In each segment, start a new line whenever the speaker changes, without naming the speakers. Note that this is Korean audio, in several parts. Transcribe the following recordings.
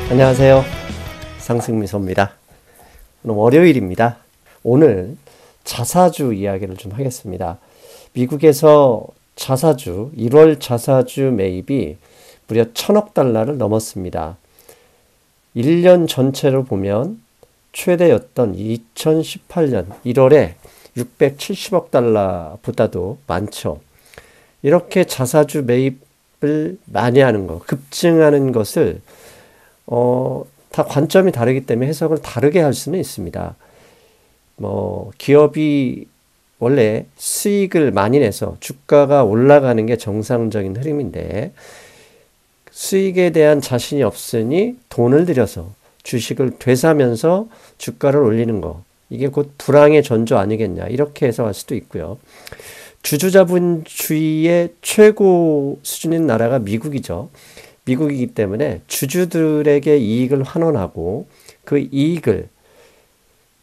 안녕하세요. 상승미소입니다. 오늘 월요일입니다. 오늘 자사주 이야기를 좀 하겠습니다. 미국에서 자사주, 1월 자사주 매입이 무려 1000억 달러를 넘었습니다. 1년 전체로 보면 최대였던 2018년 1월에 670억 달러보다도 많죠. 이렇게 자사주 매입을 많이 하는 것, 급증하는 것을 다 관점이 다르기 때문에 해석을 다르게 할 수는 있습니다. 기업이 원래 수익을 많이 내서 주가가 올라가는 게 정상적인 흐름인데 수익에 대한 자신이 없으니 돈을 들여서 주식을 되사면서 주가를 올리는 거, 이게 곧 불황의 전조 아니겠냐, 이렇게 해석할 수도 있고요. 주주자본주의의 최고 수준인 나라가 미국이죠. 미국이기 때문에 주주들에게 이익을 환원하고 그 이익을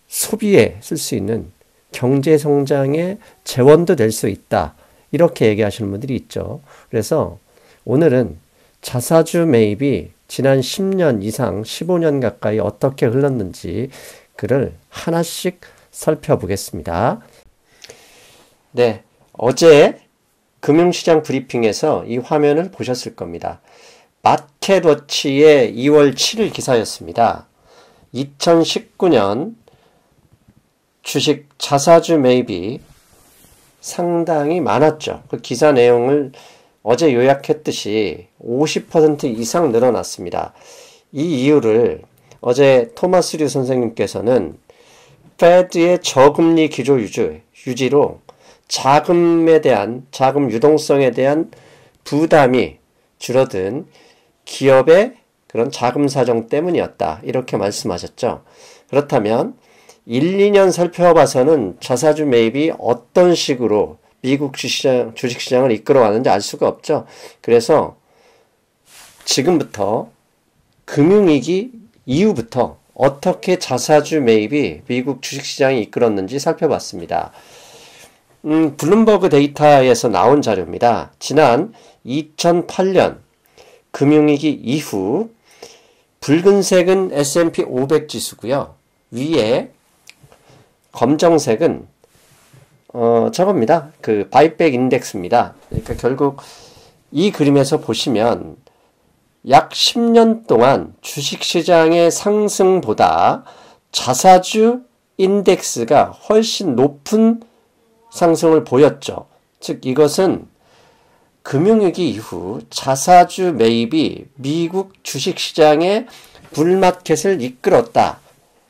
소비에 쓸 수 있는 경제 성장의 재원도 될 수 있다, 이렇게 얘기하시는 분들이 있죠. 그래서 오늘은 자사주 매입이 지난 10년 이상 15년 가까이 어떻게 흘렀는지 그를 하나씩 살펴보겠습니다. 네, 어제 금융시장 브리핑에서 이 화면을 보셨을 겁니다. 마켓워치의 2월 7일 기사였습니다. 2019년 주식 자사주 매입이 상당히 많았죠. 그 기사 내용을 어제 요약했듯이 50% 이상 늘어났습니다. 이 이유를 어제 토마스 류 선생님께서는 페드의 저금리 기조 유지로 자금에 대한, 자금 유동성에 대한 부담이 줄어든 기업의 그런 자금 사정 때문이었다, 이렇게 말씀하셨죠. 그렇다면 1, 2년 살펴봐서는 자사주 매입이 어떤 식으로 미국 주식시장을 이끌어왔는지 알 수가 없죠. 그래서 지금부터 금융위기 이후부터 어떻게 자사주 매입이 미국 주식시장이 이끌었는지 살펴봤습니다. 블룸버그 데이터에서 나온 자료입니다. 지난 2008년 금융위기 이후 붉은색은 S&P 500 지수고요. 위에 검정색은 저겁니다. 그 바이백 인덱스입니다. 그러니까 결국 이 그림에서 보시면 약 10년 동안 주식시장의 상승보다 자사주 인덱스가 훨씬 높은 상승을 보였죠. 즉 이것은 금융위기 이후 자사주 매입이 미국 주식시장의 불마켓을 이끌었다,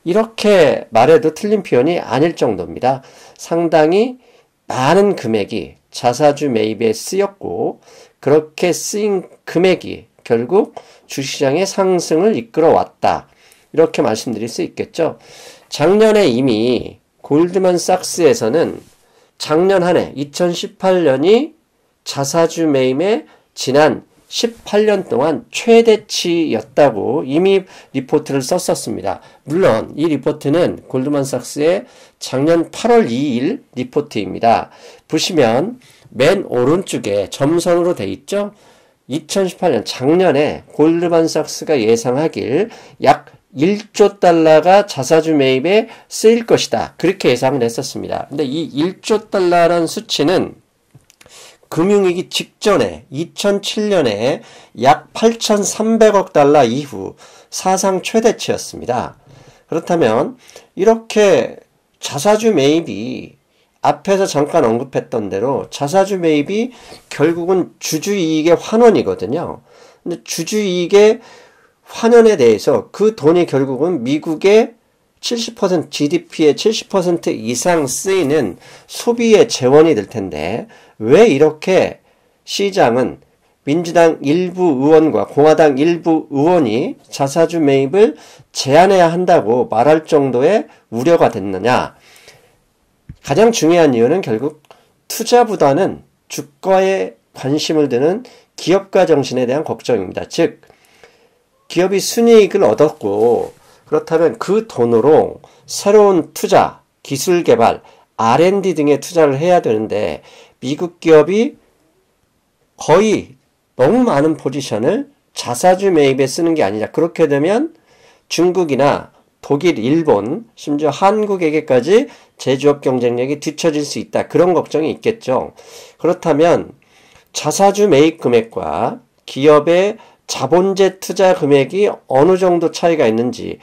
이렇게 말해도 틀린 표현이 아닐 정도입니다. 상당히 많은 금액이 자사주 매입에 쓰였고 그렇게 쓰인 금액이 결국 주식시장의 상승을 이끌어왔다, 이렇게 말씀드릴 수 있겠죠. 작년에 이미 골드만삭스에서는 작년 한 해 2018년이 자사주 매입의 지난 18년 동안 최대치였다고 이미 리포트를 썼었습니다. 물론 이 리포트는 골드만삭스의 작년 8월 2일 리포트입니다. 보시면 맨 오른쪽에 점선으로 돼 있죠. 2018년 작년에 골드만삭스가 예상하길 약 1조 달러가 자사주 매입에 쓰일 것이다, 그렇게 예상을 했었습니다. 근데 이 1조 달러라는 수치는 금융위기 직전에 2007년에 약 8,300억 달러 이후 사상 최대치였습니다. 그렇다면 이렇게 자사주 매입이 앞에서 잠깐 언급했던 대로 자사주 매입이 결국은 주주이익의 환원이거든요. 근데 주주이익의 환원에 대해서 그 돈이 결국은 미국의 70%, GDP의 70% 이상 쓰이는 소비의 재원이 될 텐데 왜 이렇게 시장은 민주당 일부 의원과 공화당 일부 의원이 자사주 매입을 제한해야 한다고 말할 정도의 우려가 됐느냐? 가장 중요한 이유는 결국 투자보다는 주가에 관심을 드는 기업가 정신에 대한 걱정입니다. 즉 기업이 순이익을 얻었고 그렇다면 그 돈으로 새로운 투자, 기술 개발, R&D 등에 투자를 해야 되는데 미국 기업이 거의 너무 많은 포지션을 자사주 매입에 쓰는 게 아니냐. 그렇게 되면 중국이나 독일, 일본, 심지어 한국에게까지 제조업 경쟁력이 뒤처질 수 있다. 그런 걱정이 있겠죠. 그렇다면 자사주 매입 금액과 기업의 자본재 투자 금액이 어느 정도 차이가 있는지,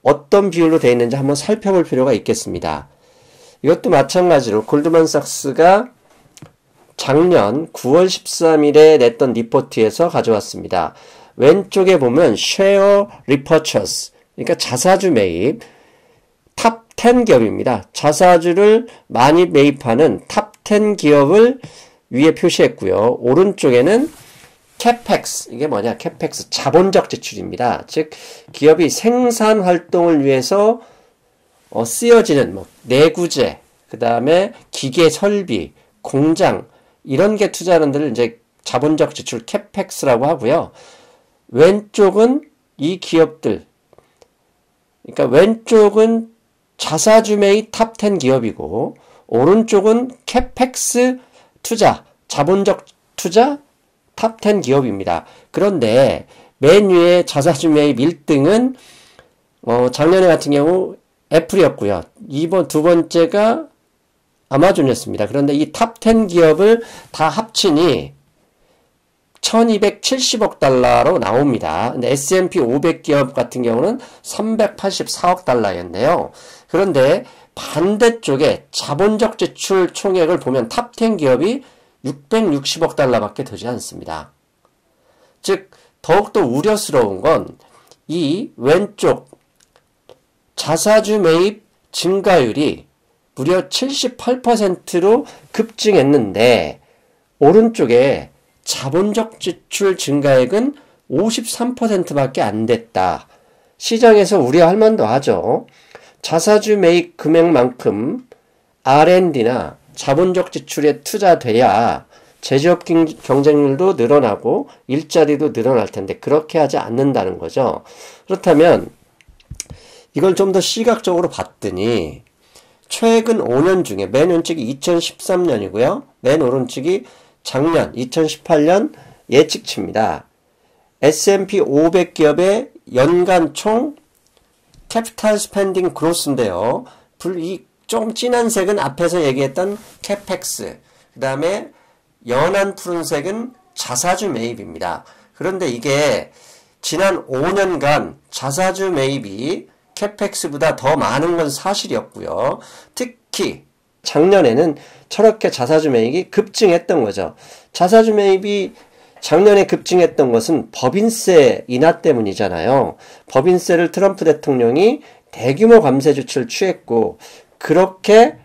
어떤 비율로 되어 있는지 한번 살펴볼 필요가 있겠습니다. 이것도 마찬가지로 골드만삭스가 작년 9월 13일에 냈던 리포트에서 가져왔습니다. 왼쪽에 보면 share repurchase, 그러니까 자사주 매입, 탑 10 기업입니다. 자사주를 많이 매입하는 탑 10 기업을 위에 표시했고요. 오른쪽에는 CapEx, 이게 뭐냐? CapEx, 자본적 지출입니다. 즉 기업이 생산 활동을 위해서 쓰여지는 내구재, 그 다음에 기계 설비, 공장, 이런 게 투자하는 데를 이제 자본적 지출 CapEx라고 하고요. 왼쪽은 이 기업들, 그러니까 왼쪽은 자사주 매입 탑 10 기업이고 오른쪽은 CapEx 투자, 자본적 투자 탑 10 기업입니다. 그런데 맨 위에 자사주 매입 1등은 작년에 같은 경우 애플이었고요. 두 번째가 아마존이었습니다. 그런데 이 탑 10 기업을 다 합치니 1270억 달러로 나옵니다. 근데 S&P 500 기업 같은 경우는 384억 달러였네요. 그런데 반대쪽에 자본적 지출 총액을 보면 탑 10 기업이 660억 달러밖에 되지 않습니다. 즉 더욱더 우려스러운 건 이 왼쪽 자사주 매입 증가율이 무려 78%로 급증했는데 오른쪽에 자본적 지출 증가액은 53%밖에 안 됐다. 시장에서 우려할 만도 하죠. 자사주 매입 금액만큼 R&D나 자본적 지출에 투자돼야 제조업 경쟁률도 늘어나고 일자리도 늘어날 텐데 그렇게 하지 않는다는 거죠. 그렇다면 이걸 좀 더 시각적으로 봤더니 최근 5년 중에 맨 왼쪽이 2013년이고요. 맨 오른쪽이 작년 2018년 예측치입니다. S&P 500 기업의 연간 총 캐피탈 스펜딩 그로스인데요. 이 좀 진한 색은 앞에서 얘기했던 CapEx, 그 다음에 연한 푸른색은 자사주 매입입니다. 그런데 이게 지난 5년간 자사주 매입이 CapEx보다 더 많은 건 사실이었고요. 특히 작년에는 저렇게 자사주 매입이 급증했던 거죠. 자사주 매입이 작년에 급증했던 것은 법인세 인하 때문이잖아요. 법인세를 트럼프 대통령이 대규모 감세 조치를 취했고 그렇게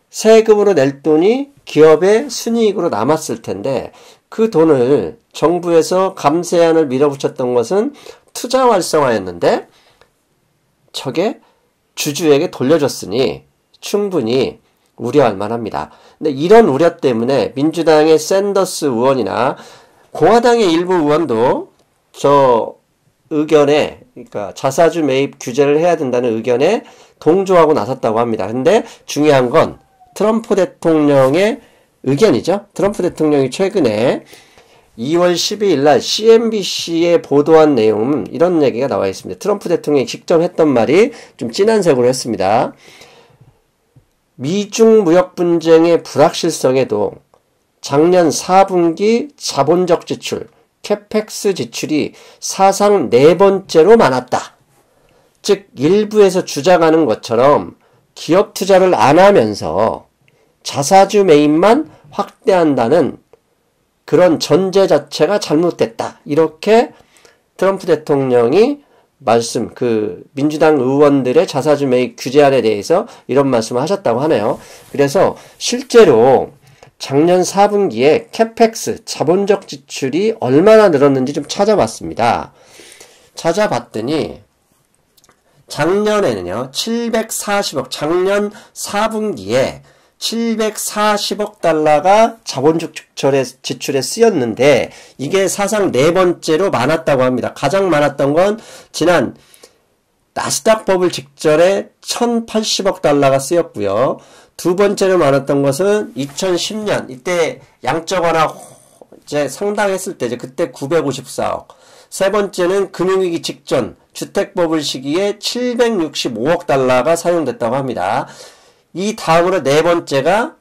세금으로 낼 돈이 기업의 순이익으로 남았을 텐데 그 돈을 정부에서 감세안을 밀어붙였던 것은 투자 활성화였는데 저게 주주에게 돌려줬으니 충분히 우려할 만합니다. 근데 이런 우려 때문에 민주당의 샌더스 의원이나 공화당의 일부 의원도 저 의견에, 그러니까 자사주 매입 규제를 해야 된다는 의견에 동조하고 나섰다고 합니다. 근데 중요한 건 트럼프 대통령의 의견이죠. 트럼프 대통령이 최근에 2월 12일 날 CNBC에 보도한 내용은 이런 얘기가 나와 있습니다. 트럼프 대통령이 직접 했던 말이 좀 진한 색으로 했습니다. 미중 무역 분쟁의 불확실성에도 작년 4분기 자본적 지출, 캐펙스 지출이 사상 4번째로 많았다. 즉 일부에서 주장하는 것처럼 기업 투자를 안 하면서 자사주 매입만 확대한다는 그런 전제 자체가 잘못됐다. 이렇게 트럼프 대통령이 민주당 의원들의 자사주 매입 규제안에 대해서 이런 말씀을 하셨다고 하네요. 그래서 실제로 작년 4분기에 캐펙스, 자본적 지출이 얼마나 늘었는지 좀 찾아봤습니다. 찾아봤더니 작년에는요, 740억, 작년 4분기에 740억 달러가 자본적 지출에 쓰였는데 이게 사상 4번째로 많았다고 합니다. 가장 많았던 건 지난 나스닥 버블 직전에 1080억 달러가 쓰였고요. 두 번째로 많았던 것은 2010년, 이때 양적 완화 번째 상당했을 때죠. 그때 954억. 세 번째는 금융위기 직전 주택버블 시기에 765억 달러가 사용됐다고 합니다. 이 다음으로 네 번째가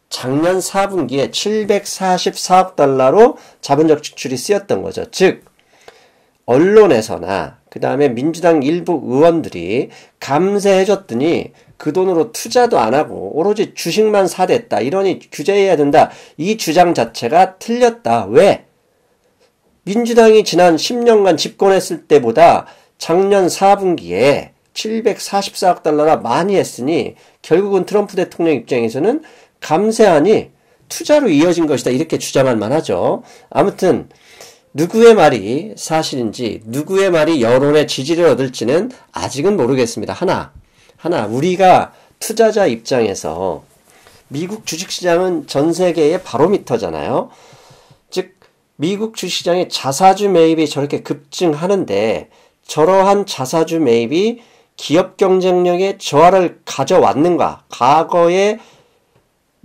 작년 4분기에 744억 달러로 자본적 지출이 쓰였던 거죠. 즉 언론에서나 그 다음에 민주당 일부 의원들이 감세해줬더니 그 돈으로 투자도 안 하고 오로지 주식만 사댔다. 이러니 규제해야 된다. 이 주장 자체가 틀렸다. 왜? 민주당이 지난 10년간 집권했을 때보다 작년 4분기에 744억 달러나 많이 했으니 결국은 트럼프 대통령 입장에서는 감세안이 투자로 이어진 것이다. 이렇게 주장할 만하죠. 아무튼 누구의 말이 사실인지 누구의 말이 여론의 지지를 얻을지는 아직은 모르겠습니다. 하나 우리가 투자자 입장에서 미국 주식시장은 전 세계의 바로미터잖아요. 즉 미국 주식시장의 자사주 매입이 저렇게 급증하는데 저러한 자사주 매입이 기업 경쟁력에 저하를 가져왔는가? 과거의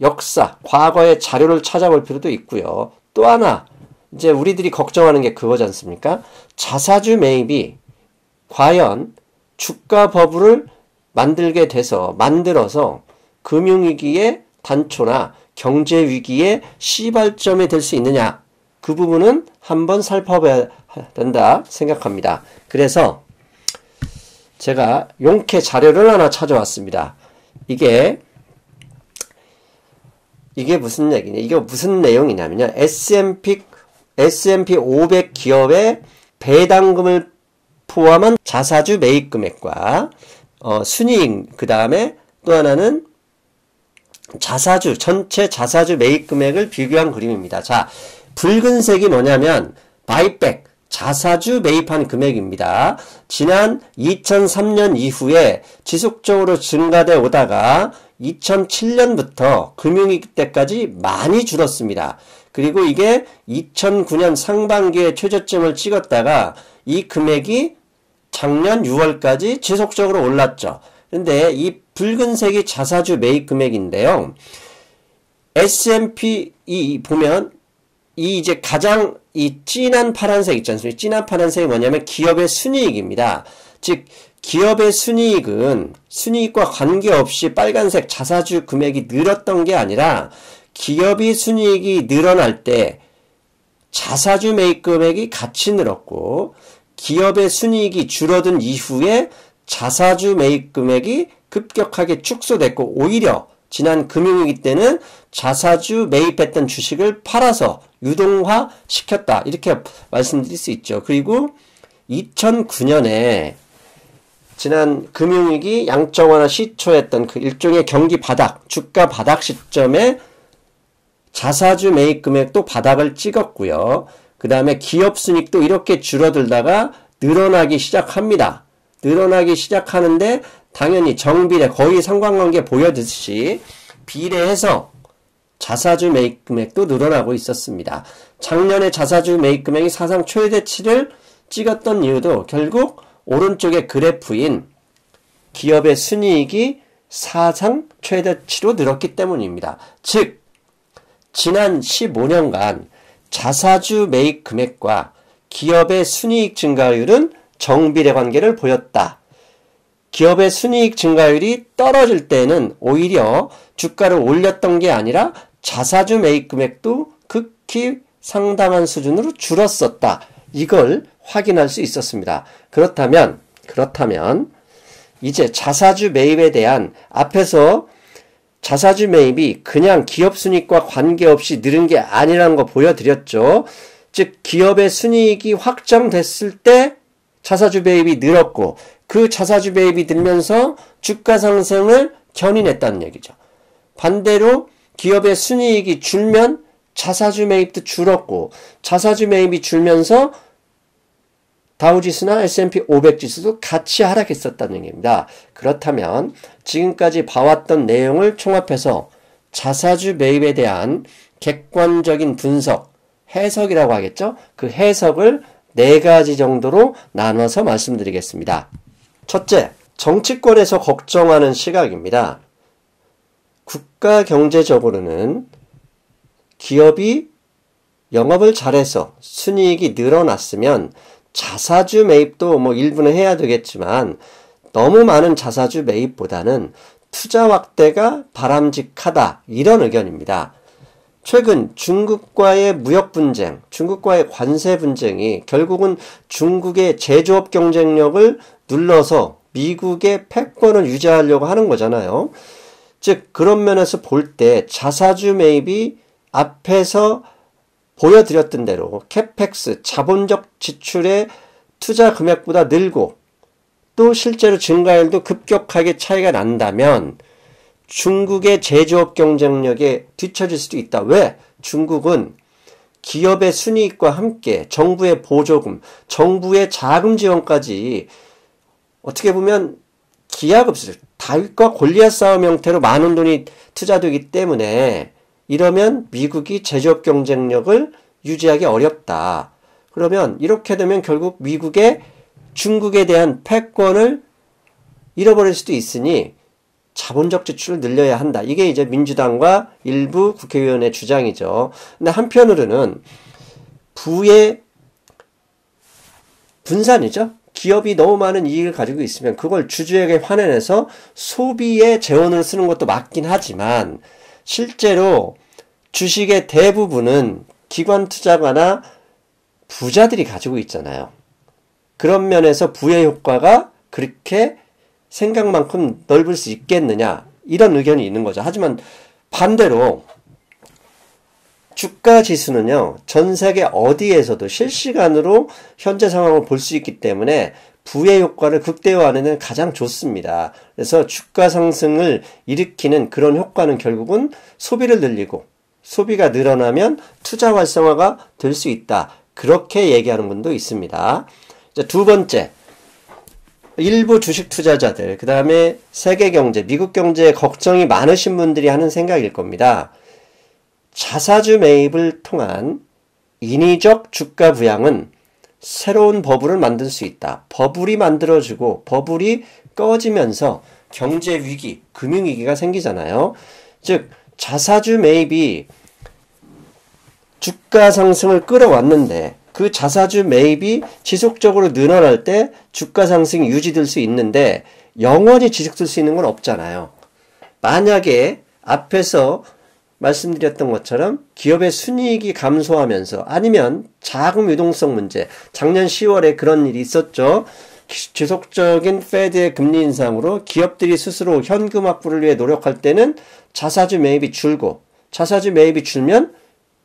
역사, 과거의 자료를 찾아볼 필요도 있고요. 또 하나 이제 우리들이 걱정하는 게 그거지 않습니까? 자사주 매입이 과연 주가 버블을 만들어서 금융위기의 단초나 경제위기의 시발점이 될 수 있느냐? 그 부분은 한번 살펴봐야 된다 생각합니다. 그래서 제가 용케 자료를 하나 찾아왔습니다. 이게 무슨 얘기냐? 이게 무슨 내용이냐면요. S&P 500 기업의 배당금을 포함한 자사주 매입 금액과 순이익, 그 다음에 또 하나는 전체 자사주 매입 금액을 비교한 그림입니다. 자, 붉은색이 뭐냐면 바이백, 자사주 매입한 금액입니다. 지난 2003년 이후에 지속적으로 증가돼 오다가 2007년부터 금융위기 때까지 많이 줄었습니다. 그리고 이게 2009년 상반기에 최저점을 찍었다가 이 금액이 작년 6월까지 지속적으로 올랐죠. 근데 이 붉은색이 자사주 매입 금액인데요. S&P 보면 이제 가장 진한 파란색 있지 않습니까? 진한 파란색이 뭐냐면 기업의 순이익입니다. 즉 기업의 순이익은 순이익과 관계없이 빨간색 자사주 금액이 늘었던 게 아니라 기업이 순이익이 늘어날 때 자사주 매입 금액이 같이 늘었고 기업의 순이익이 줄어든 이후에 자사주 매입 금액이 급격하게 축소됐고 오히려 지난 금융위기 때는 자사주 매입했던 주식을 팔아서 유동화 시켰다. 이렇게 말씀드릴 수 있죠. 그리고 2009년에 지난 금융위기 양적완화 시초했던 그 일종의 경기 바닥, 주가 바닥 시점에 자사주 매입 금액도 바닥을 찍었고요. 그 다음에 기업 순이익도 이렇게 줄어들다가 늘어나기 시작합니다. 늘어나기 시작하는데 당연히 정비례, 거의 상관관계 보여듯이 비례해서 자사주 매입 금액도 늘어나고 있었습니다. 작년에 자사주 매입 금액이 사상 최대치를 찍었던 이유도 결국 오른쪽의 그래프인 기업의 순이익이 사상 최대치로 늘었기 때문입니다. 즉 지난 15년간 자사주 매입 금액과 기업의 순이익 증가율은 정비례 관계를 보였다. 기업의 순이익 증가율이 떨어질 때는 오히려 주가를 올렸던 게 아니라 자사주 매입 금액도 극히 상당한 수준으로 줄었었다. 이걸 확인할 수 있었습니다. 그렇다면 이제 자사주 매입에 대한 앞에서 자사주 매입이 그냥 기업 순이익과 관계없이 늘은 게 아니라는 거 보여드렸죠. 즉 기업의 순이익이 확정됐을 때 자사주 매입이 늘었고 그 자사주 매입이 늘면서 주가 상승을 견인했다는 얘기죠. 반대로 기업의 순이익이 줄면 자사주 매입도 줄었고 자사주 매입이 줄면서 다우지수나 S&P 500 지수도 같이 하락했었다는 얘기입니다. 그렇다면 지금까지 봐왔던 내용을 총합해서 자사주 매입에 대한 객관적인 분석, 해석이라고 하겠죠? 그 해석을 4가지 정도로 나눠서 말씀드리겠습니다. 첫째, 정치권에서 걱정하는 시각입니다. 국가 경제적으로는 기업이 영업을 잘해서 순이익이 늘어났으면 자사주 매입도 뭐 일부는 해야 되겠지만 너무 많은 자사주 매입보다는 투자 확대가 바람직하다. 이런 의견입니다. 최근 중국과의 무역 분쟁, 중국과의 관세 분쟁이 결국은 중국의 제조업 경쟁력을 눌러서 미국의 패권을 유지하려고 하는 거잖아요. 즉 그런 면에서 볼 때 자사주 매입이 앞에서 보여드렸던 대로 캐펙스, 자본적 지출의 투자 금액보다 늘고 또 실제로 증가율도 급격하게 차이가 난다면 중국의 제조업 경쟁력에 뒤처질 수도 있다. 왜? 중국은 기업의 순이익과 함께 정부의 보조금, 정부의 자금 지원까지 어떻게 보면 기하급수, 다윗과 골리앗 싸움 형태로 많은 돈이 투자되기 때문에 이러면 미국이 제조업 경쟁력을 유지하기 어렵다. 그러면 이렇게 되면 결국 미국의 중국에 대한 패권을 잃어버릴 수도 있으니 자본적 지출을 늘려야 한다. 이게 이제 민주당과 일부 국회의원의 주장이죠. 근데 한편으로는 부의 분산이죠. 기업이 너무 많은 이익을 가지고 있으면 그걸 주주에게 환원해서 소비에 재원을 쓰는 것도 맞긴 하지만 실제로 주식의 대부분은 기관 투자가나 부자들이 가지고 있잖아요. 그런 면에서 부의 효과가 그렇게 생각만큼 넓을 수 있겠느냐 이런 의견이 있는 거죠. 하지만 반대로 주가 지수는요. 전 세계 어디에서도 실시간으로 현재 상황을 볼 수 있기 때문에 부의 효과를 극대화하는 데는 가장 좋습니다. 그래서 주가 상승을 일으키는 그런 효과는 결국은 소비를 늘리고 소비가 늘어나면 투자 활성화가 될 수 있다. 그렇게 얘기하는 분도 있습니다. 두 번째, 일부 주식 투자자들, 그 다음에 세계 경제, 미국 경제에 걱정이 많으신 분들이 하는 생각일 겁니다. 자사주 매입을 통한 인위적 주가 부양은 새로운 버블을 만들 수 있다. 버블이 만들어지고 버블이 꺼지면서 경제 위기, 금융 위기가 생기잖아요. 즉 자사주 매입이 주가 상승을 끌어왔는데 그 자사주 매입이 지속적으로 늘어날 때 주가 상승이 유지될 수 있는데 영원히 지속될 수 있는 건 없잖아요. 만약에 앞에서 말씀드렸던 것처럼 기업의 순이익이 감소하면서 아니면 자금 유동성 문제, 작년 10월에 그런 일이 있었죠. 지속적인 페드의 금리 인상으로 기업들이 스스로 현금 확보를 위해 노력할 때는 자사주 매입이 줄고 자사주 매입이 줄면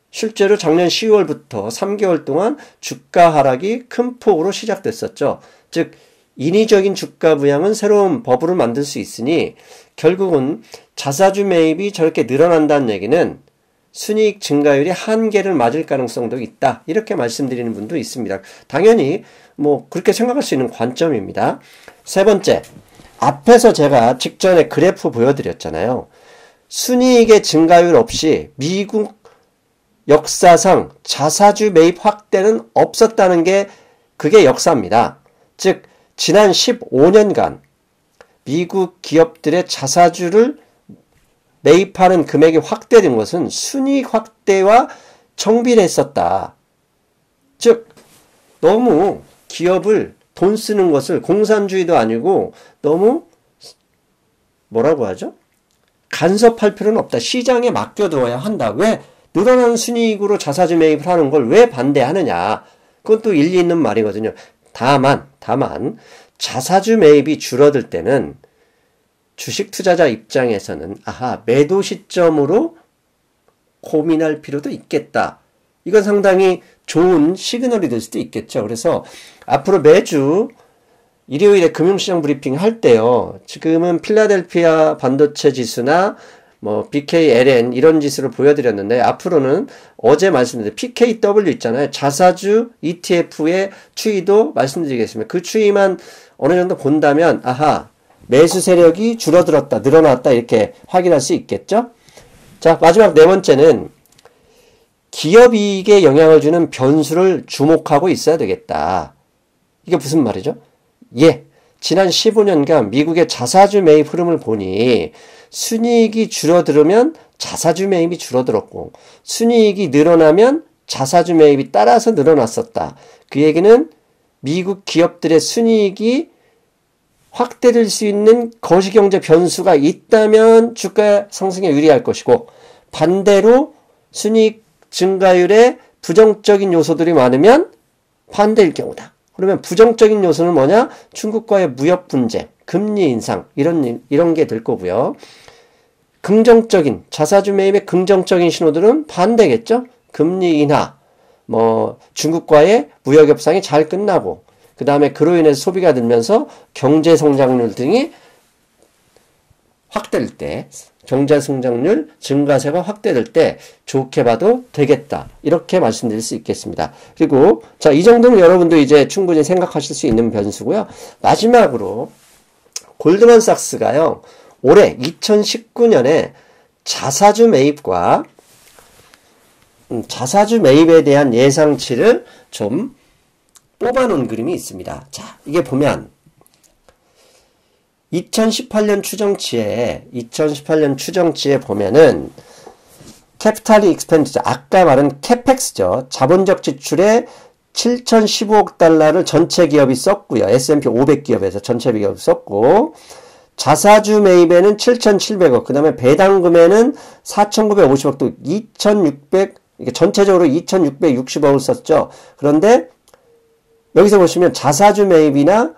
실제로 작년 10월부터 3개월 동안 주가 하락이 큰 폭으로 시작됐었죠. 즉 인위적인 주가 부양은 새로운 버블을 만들 수 있으니 결국은 자사주 매입이 저렇게 늘어난다는 얘기는 순이익 증가율이 한계를 맞을 가능성도 있다. 이렇게 말씀드리는 분도 있습니다. 당연히 뭐 그렇게 생각할 수 있는 관점입니다. 세 번째, 앞에서 제가 직전에 그래프 보여드렸잖아요. 순이익의 증가율 없이 미국 역사상 자사주 매입 확대는 없었다는 게 그게 역사입니다. 즉 지난 15년간 미국 기업들의 자사주를 매입하는 금액이 확대된 것은 순이익 확대와 정비례했었다. 즉 너무 기업을 돈 쓰는 것을 공산주의도 아니고 너무 뭐라고 하죠? 간섭할 필요는 없다. 시장에 맡겨두어야 한다. 왜? 늘어나는 순이익으로 자사주 매입을 하는 걸 왜 반대하느냐. 그건 또 일리 있는 말이거든요. 다만 자사주 매입이 줄어들 때는 주식 투자자 입장에서는 매도 시점으로 고민할 필요도 있겠다. 이건 상당히 좋은 시그널이 될 수도 있겠죠. 그래서 앞으로 매주 일요일에 금융시장 브리핑 할 때요. 지금은 필라델피아 반도체 지수나 뭐 BKLN 이런 지수를 보여드렸는데 앞으로는 어제 말씀드린 PKW 있잖아요. 자사주 ETF의 추이도 말씀드리겠습니다. 그 추이만 어느 정도 본다면 매수 세력이 줄어들었다, 늘어났다 이렇게 확인할 수 있겠죠. 자, 마지막 네 번째는 기업이익에 영향을 주는 변수를 주목하고 있어야 되겠다. 이게 무슨 말이죠? 지난 15년간 미국의 자사주 매입 흐름을 보니 순이익이 줄어들으면 자사주 매입이 줄어들었고 순이익이 늘어나면 자사주 매입이 따라서 늘어났었다. 그 얘기는 미국 기업들의 순이익이 확대될 수 있는 거시경제 변수가 있다면 주가 상승에 유리할 것이고, 반대로 순이익 증가율에 부정적인 요소들이 많으면 반대일 경우다. 그러면 부정적인 요소는 뭐냐? 중국과의 무역 분쟁, 금리 인상 이런 게 될 거고요. 긍정적인 자사주 매입의 긍정적인 신호들은 반대겠죠. 금리 인하, 중국과의 무역 협상이 잘 끝나고, 그 다음에 그로 인해서 소비가 늘면서 경제 성장률 등이 확대될 때, 경제 성장률 증가세가 확대될 때 좋게 봐도 되겠다. 이렇게 말씀드릴 수 있겠습니다. 그리고 자, 이 정도는 여러분도 이제 충분히 생각하실 수 있는 변수고요. 마지막으로 골드만삭스가요, 올해 2019년에 자사주 매입과 자사주 매입에 대한 예상치를 좀 뽑아놓은 그림이 있습니다. 자, 이게 보면 2018년 추정치에 보면은 캐피탈 익스펜디처, 아까 말한 캐펙스죠. 자본적 지출에 7,015억 달러를 전체 기업이 썼고요. S&P 500 기업에서 전체 기업이 썼고, 자사주 매입에는 7,700억, 그 다음에 배당금에는 4,950억, 또 2,600, 전체적으로 2,660억을 썼죠. 그런데 여기서 보시면 자사주 매입이나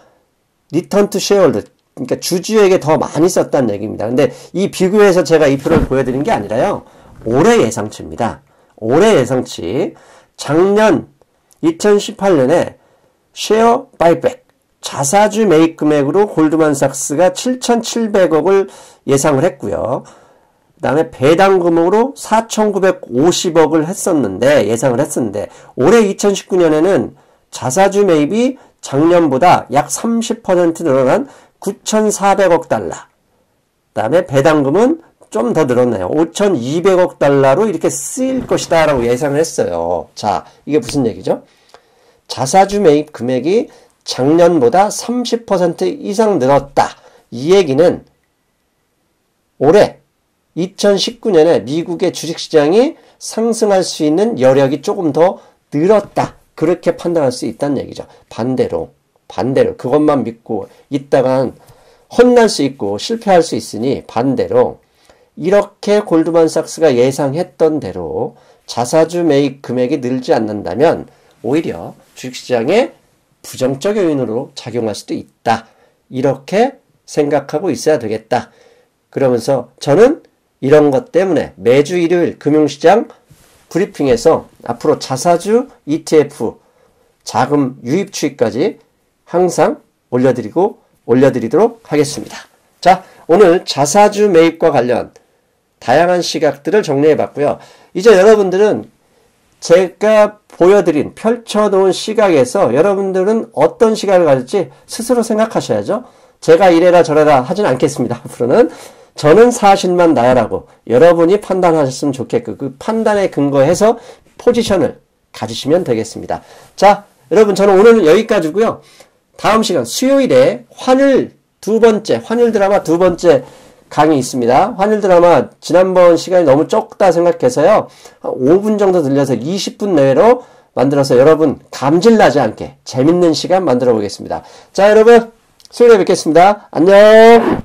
리턴 투 쉐어홀더, 그러니까 주주에게 더 많이 썼다는 얘기입니다. 근데 이 비교해서 제가 이 표를 보여드린 게 아니라요, 올해 예상치입니다. 올해 예상치. 작년 2018년에 쉐어 바이백, 자사주 매입 금액으로 골드만삭스가 7,700억을 예상을 했고요. 그 다음에 배당금으로 4,950억을 예상을 했었는데, 올해 2019년에는 자사주 매입이 작년보다 약 30% 늘어난 9,400억 달러. 그 다음에 배당금은 좀 더 늘었네요. 5,200억 달러로 이렇게 쓰일 것이다 라고 예상을 했어요. 자, 이게 무슨 얘기죠? 자사주 매입 금액이 작년보다 30% 이상 늘었다. 이 얘기는 올해 2019년에 미국의 주식시장이 상승할 수 있는 여력이 조금 더 늘었다. 그렇게 판단할 수 있다는 얘기죠. 반대로 그것만 믿고 있다간 혼날 수 있고 실패할 수 있으니, 반대로 이렇게 골드만삭스가 예상했던 대로 자사주 매입 금액이 늘지 않는다면 오히려 주식시장에 부정적 요인으로 작용할 수도 있다. 이렇게 생각하고 있어야 되겠다. 그러면서 저는 이런 것 때문에 매주 일요일 금융시장 브리핑에서 앞으로 자사주 ETF 자금 유입 추이까지 항상 올려드리도록 하겠습니다. 자, 오늘 자사주 매입과 관련 다양한 시각들을 정리해봤고요. 이제 여러분들은 제가 펼쳐놓은 시각에서 여러분들은 어떤 시각을 가질지 스스로 생각하셔야죠. 제가 이래라 저래라 하진 않겠습니다. 앞으로는 저는 사실만 나열하고 여러분이 판단하셨으면 좋겠고, 그 판단에 근거해서 포지션을 가지시면 되겠습니다. 자, 여러분, 저는 오늘은 여기까지고요. 다음 시간 수요일에 환율 드라마 두 번째 강의 있습니다. 환율 드라마 지난번 시간이 너무 적다 생각해서요, 한 5분 정도 들려서 20분 내외로 만들어서 여러분 감질나지 않게 재밌는 시간 만들어 보겠습니다. 자, 여러분 수요일에 뵙겠습니다. 안녕.